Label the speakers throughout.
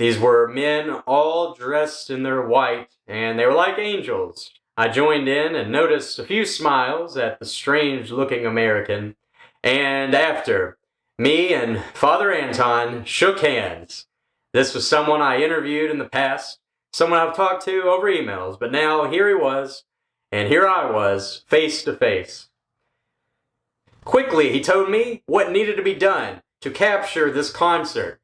Speaker 1: These were men all dressed in their white, and they were like angels. I joined in and noticed a few smiles at the strange-looking American, and after, me and Father Anton shook hands. This was someone I interviewed in the past, someone I've talked to over emails, but now here he was, and here I was, face to face. Quickly, he told me what needed to be done to capture this concert.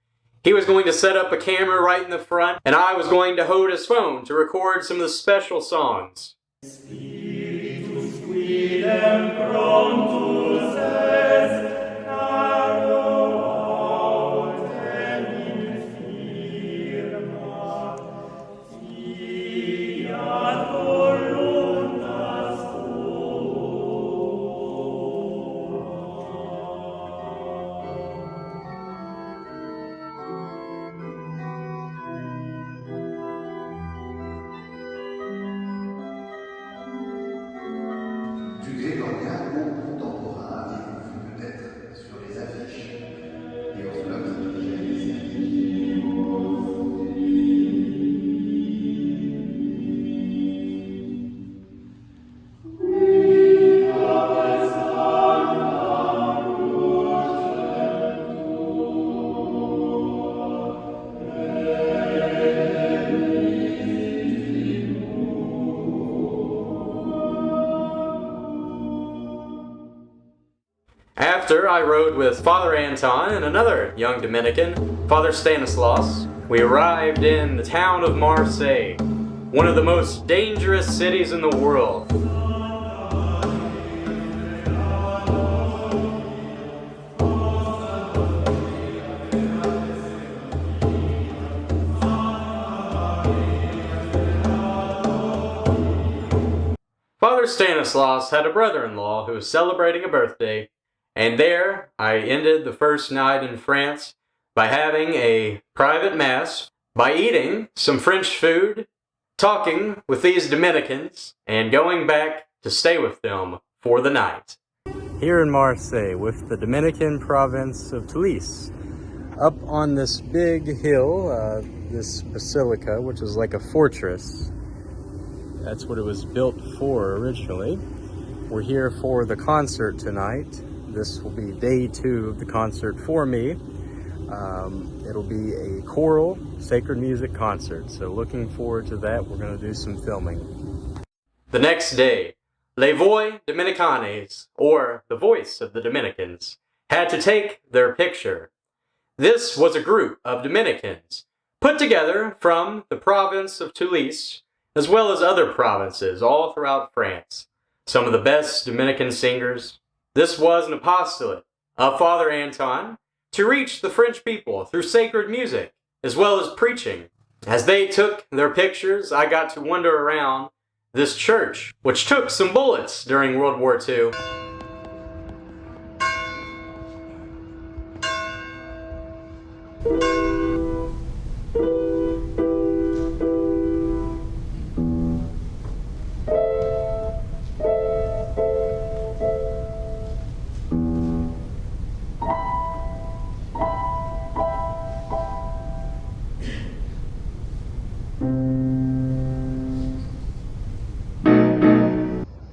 Speaker 1: He was going to set up a camera right in the front, and I was going to hold his phone to record some of the special songs.
Speaker 2: Spiritus quidem promptus est, caro autem infirma, fiat voluntas
Speaker 3: Du grégorien au contemporain, avez-vous vu peut-être sur les affiches et au club déjà
Speaker 1: After, I rode with Father Anton and another young Dominican, Father Stanislaus. We arrived in the town of Marseille, one of the most dangerous cities in the world. Father Stanislaus had a brother-in-law who was celebrating a birthday, and there I ended the first night in France by having a private mass, by eating some French food, talking with these Dominicans, and going back to stay with them for the night. Here in Marseille with the Dominican Province of Toulouse, up on this big hill, this basilica, which is like a fortress. That's what it was built for originally. We're here for the concert tonight. This will be day 2 of the concert for me. It'll be a choral sacred music concert, so looking forward to that. We're going to do some filming. The next day, Les Voix Dominicaines, or the Voice of the Dominicans, had to take their picture. This was a group of Dominicans put together from the province of Toulouse, as well as other provinces all throughout France. Some of the best Dominican singers. This was an apostolate of Father Anton to reach the French people through sacred music, as well as preaching. As they took their pictures, I got to wander around this church, which took some bullets during World War II.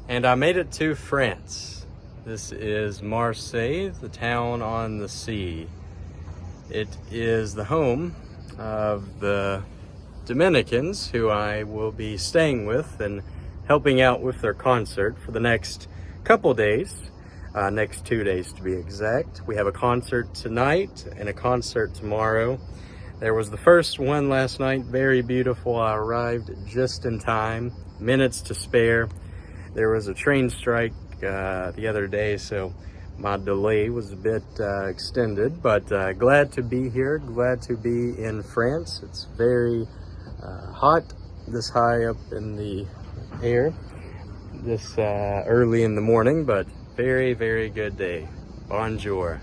Speaker 1: And I made it to France. This is Marseille, the town on the sea. It is the home of the Dominicans, who I will be staying with and helping out with their concert for the next couple days, next 2 days to be exact. We have a concert tonight and a concert tomorrow. There was the first one last night, very beautiful. I arrived just in time, minutes to spare. There was a train strike the other day, so my delay was a bit extended, but glad to be here, glad to be in France. It's very hot this high up in the air, this early in the morning, but very, very good day. Bonjour.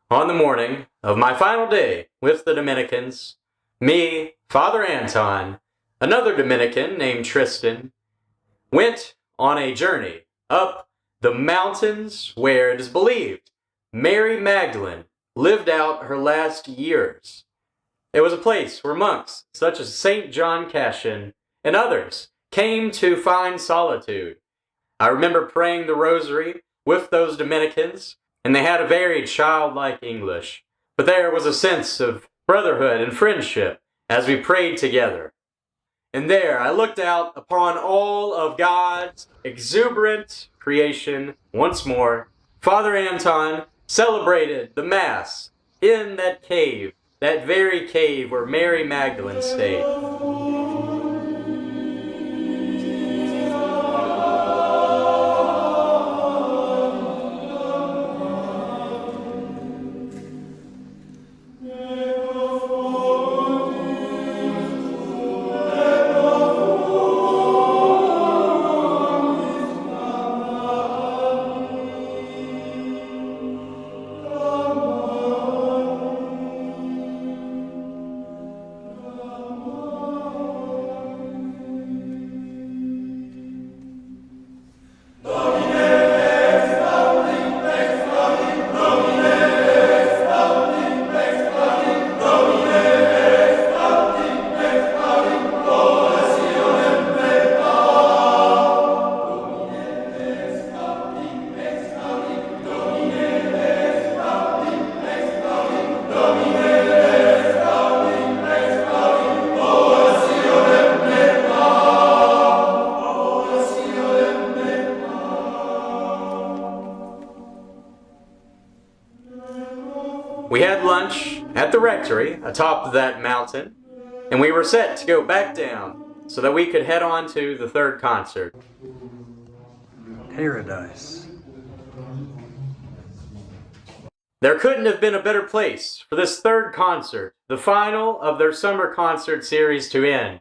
Speaker 1: On the morning of my final day with the Dominicans, me, Father Anton, another Dominican named Tristan, went on a journey up the mountains where it is believed Mary Magdalene lived out her last years. It was a place where monks such as St. John Cassian and others came to find solitude. I remember praying the rosary with those Dominicans, and they had a very childlike English, but there was a sense of brotherhood and friendship as we prayed together. And there I looked out upon all of God's exuberant creation once more. Father Anton celebrated the Mass in that cave, that very cave where Mary Magdalene stayed. We had lunch at the rectory atop that mountain, and we were set to go back down so that we could head on to the third concert.
Speaker 4: Paradise.
Speaker 1: There couldn't have been a better place for this third concert, the final of their summer concert series, to end.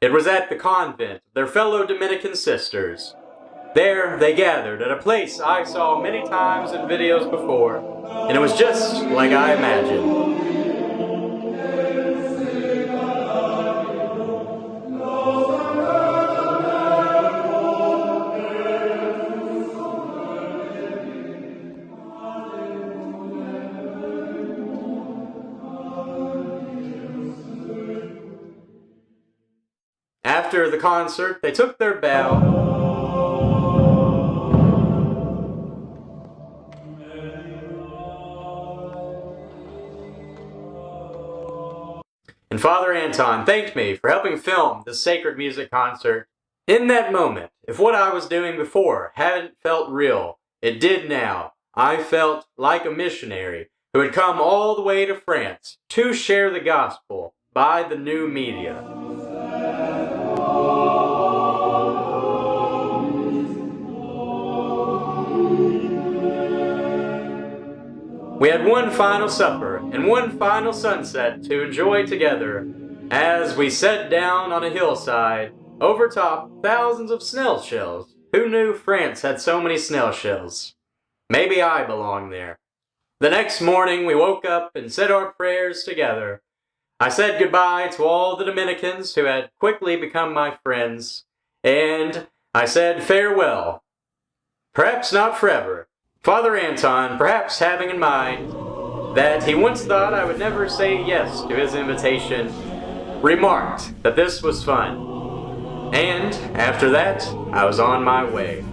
Speaker 1: It was at the convent of their fellow Dominican sisters. There they gathered at a place I saw many times in videos before, and it was just like I imagined. After the concert, they took their bow. And Father Anton thanked me for helping film this sacred music concert. In that moment, if what I was doing before hadn't felt real, it did now. I felt like a missionary who had come all the way to France to share the gospel by the new media. We had one final supper and one final sunset to enjoy together as we sat down on a hillside overtop thousands of snail shells. Who knew France had so many snail shells? Maybe I belong there. The next morning we woke up and said our prayers together. I said goodbye to all the Dominicans who had quickly become my friends, and I said farewell. Perhaps not forever. Father Anton, perhaps having in mind that he once thought I would never say yes to his invitation, remarked that this was fun. And after that, I was on my way.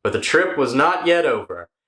Speaker 1: But the trip was not yet over.